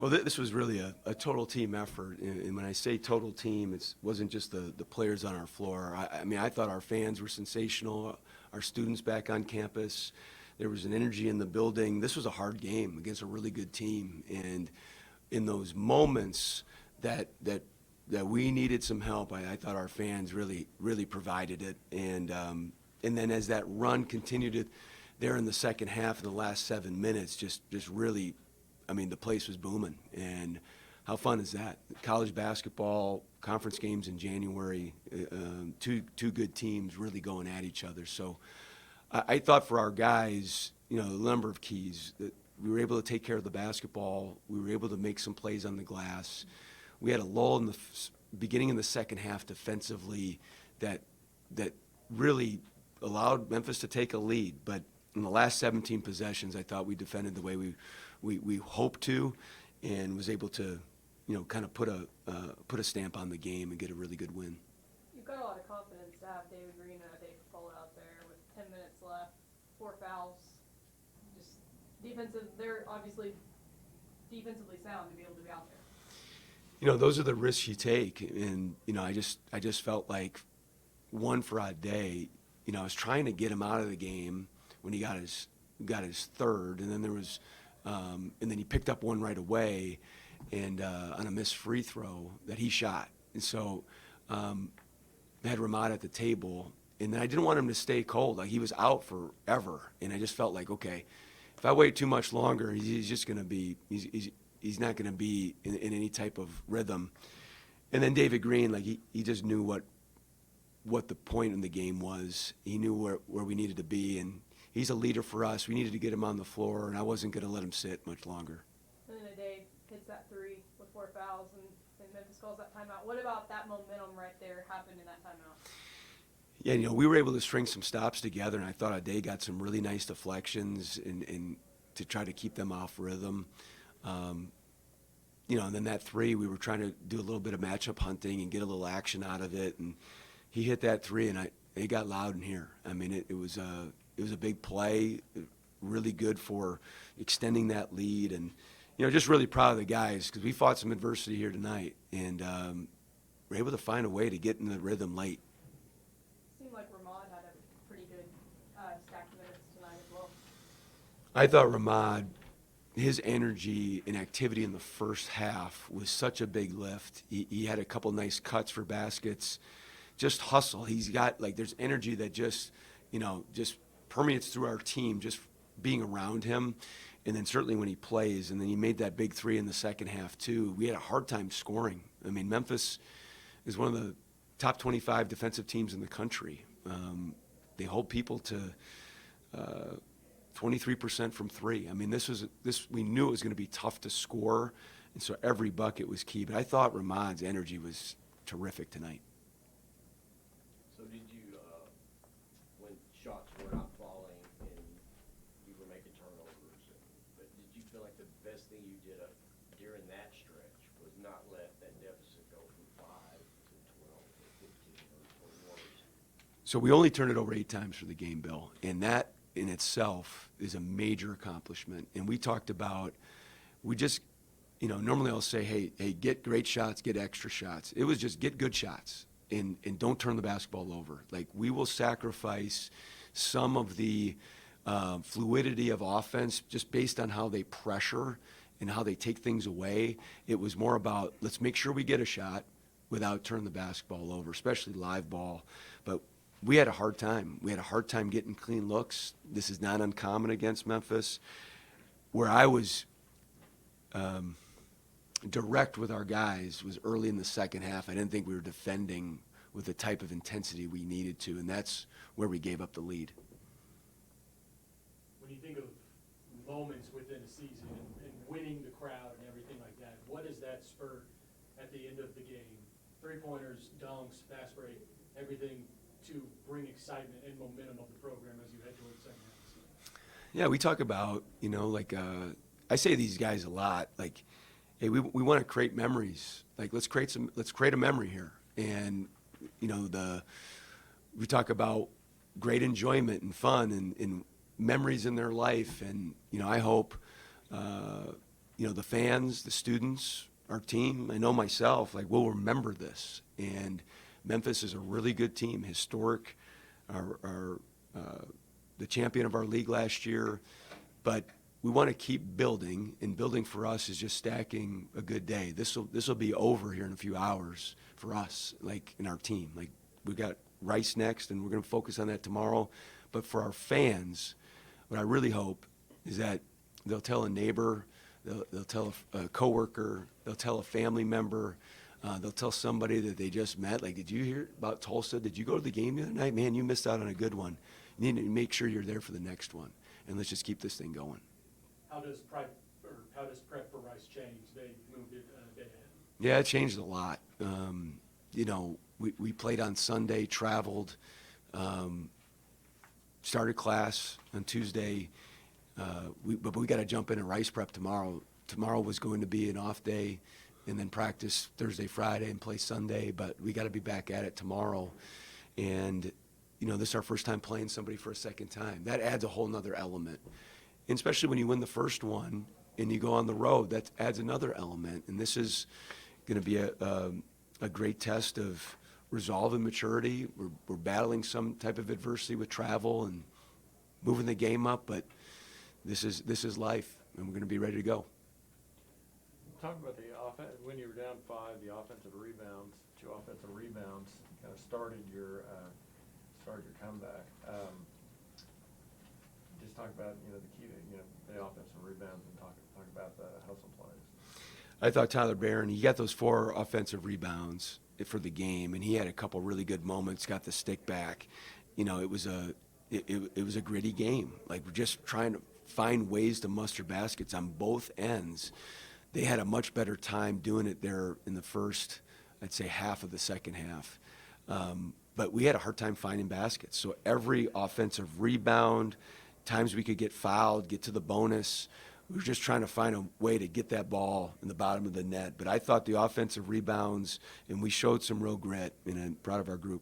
Well, this was really a total team effort, and when I say total team, it wasn't just the players on our floor. I mean, I thought our fans were sensational, our students back on campus. There was an energy in the building. This was a hard game against a really good team, and in those moments that we needed some help, I thought our fans really provided it, and then as that run continued there in the second half, in the last 7 minutes, just really. I mean, the place was booming, and how fun is that? College basketball, conference games in January, two good teams really going at each other. So I thought for our guys, the number of keys, that we were able to take care of the basketball. We were able to make some plays on the glass. We had a lull in the beginning of the second half defensively that really allowed Memphis to take a lead. But in the last 17 possessions, I thought we defended the way we hoped to, and was able to, kind of put a stamp on the game and get a really good win. You've got a lot of confidence to have David Green and Dave Konkol out there with 10 minutes left, 4 fouls. Just defensive, they're obviously defensively sound to be able to be out there. Those are the risks you take, and I just felt like one for a day. I was trying to get him out of the game when he got his third, and then there was. And then he picked up one right away, and on a missed free throw that he shot. And so I had Ramad at the table, and then I didn't want him to stay cold. Like, he was out forever, and I just felt like, okay, if I wait too much longer, he's just going to be he's not going to be in any type of rhythm. And then David Green, like he just knew what the point in the game was. He knew where we needed to be, and he's a leader for us. We needed to get him on the floor, and I wasn't going to let him sit much longer. And then Dave hits that 3 with 4 fouls, and Memphis calls that timeout. What about that momentum right there happened in that timeout? Yeah, we were able to string some stops together, and I thought Ade got some really nice deflections and to try to keep them off rhythm. And then that 3, we were trying to do a little bit of matchup hunting and get a little action out of it, and he hit that 3, and it got loud in here. I mean, it was a big play, really good for extending that lead, and just really proud of the guys because we fought some adversity here tonight, and were able to find a way to get in the rhythm late. Seemed like Ramad had a pretty good stack of minutes tonight as well. I thought Ramad, his energy and activity in the first half was such a big lift. He had a couple nice cuts for baskets, just hustle. He's got, there's energy that just permeates through our team, just being around him. And then certainly when he plays, and then he made that big 3 in the second half too. We had a hard time scoring. I mean, Memphis is one of the top 25 defensive teams in the country. They hold people to 23% from 3. I mean, we knew it was going to be tough to score, and so every bucket was key. But I thought Ramad's energy was terrific tonight. So did you, when shots were not falling and you were making turnovers, but did you feel like the best thing you did during that stretch was not let that deficit go from 5 to 12 or 15 or worse? So we only turned it over 8 times for the game, Bill, and that in itself is a major accomplishment. And we talked about, normally I'll say, hey, get great shots, get extra shots. It was just get good shots and don't turn the basketball over. Like, we will sacrifice some of the fluidity of offense just based on how they pressure and how they take things away. It was more about, let's make sure we get a shot without turning the basketball over, especially live ball. But we had a hard time. We had a hard time getting clean looks. This is not uncommon against Memphis. Where I was direct with our guys was early in the second half. I didn't think we were defending with the type of intensity we needed to, and that's where we gave up the lead. When you think of moments within a season and winning the crowd and everything like that, what does that spur at the end of the game? 3-pointers, dunks, fast break, everything to bring excitement and momentum of the program as you head towards the second half of the season? Yeah, we talk about, I say to these guys a lot, like, hey, we want to create memories. Like, let's create a memory here. And, we talk about great enjoyment and fun and memories in their life. And, I hope, the fans, the students, our team, I know myself, like, we'll remember this. And Memphis is a really good team, historic, the champion of our league last year. But we want to keep building, and building for us is just stacking a good day. This will be over here in a few hours for us, like in our team. Like, we got Rice next, and we're going to focus on that tomorrow. But for our fans, what I really hope is that they'll tell a neighbor, they'll tell a coworker, they'll tell a family member, they'll tell somebody that they just met. Like, did you hear about Tulsa? Did you go to the game the other night? Man, you missed out on a good one. You need to make sure you're there for the next one, and let's just keep this thing going. How does prep for Rice change? They moved it a day ahead. Yeah, it changed a lot. We played on Sunday, traveled, started class on Tuesday, but we got to jump into Rice prep tomorrow. Tomorrow was going to be an off day, and then practice Thursday, Friday, and play Sunday, but we got to be back at it tomorrow. And, this is our first time playing somebody for a second time. That adds a whole nother element. And especially when you win the first one and you go on the road, that adds another element. And this is going to be a great test of resolve and maturity. We're battling some type of adversity with travel and moving the game up, but this is life, and we're going to be ready to go. Talk about the offense. When you were down 5, the offensive rebounds, 2 offensive rebounds, kind of started your comeback. Just talk about the key to the offensive rebounds, and talk about the hustle plays. I thought Tyler Barron, he got those 4 offensive rebounds for the game, and he had a couple really good moments, got the stick back. It was a gritty game. Like, we're just trying to find ways to muster baskets on both ends. They had a much better time doing it there in the first, I'd say, half of the second half. But we had a hard time finding baskets. So every offensive rebound, times we could get fouled, get to the bonus, we were just trying to find a way to get that ball in the bottom of the net. But I thought the offensive rebounds, and we showed some real grit, and I'm proud of our group.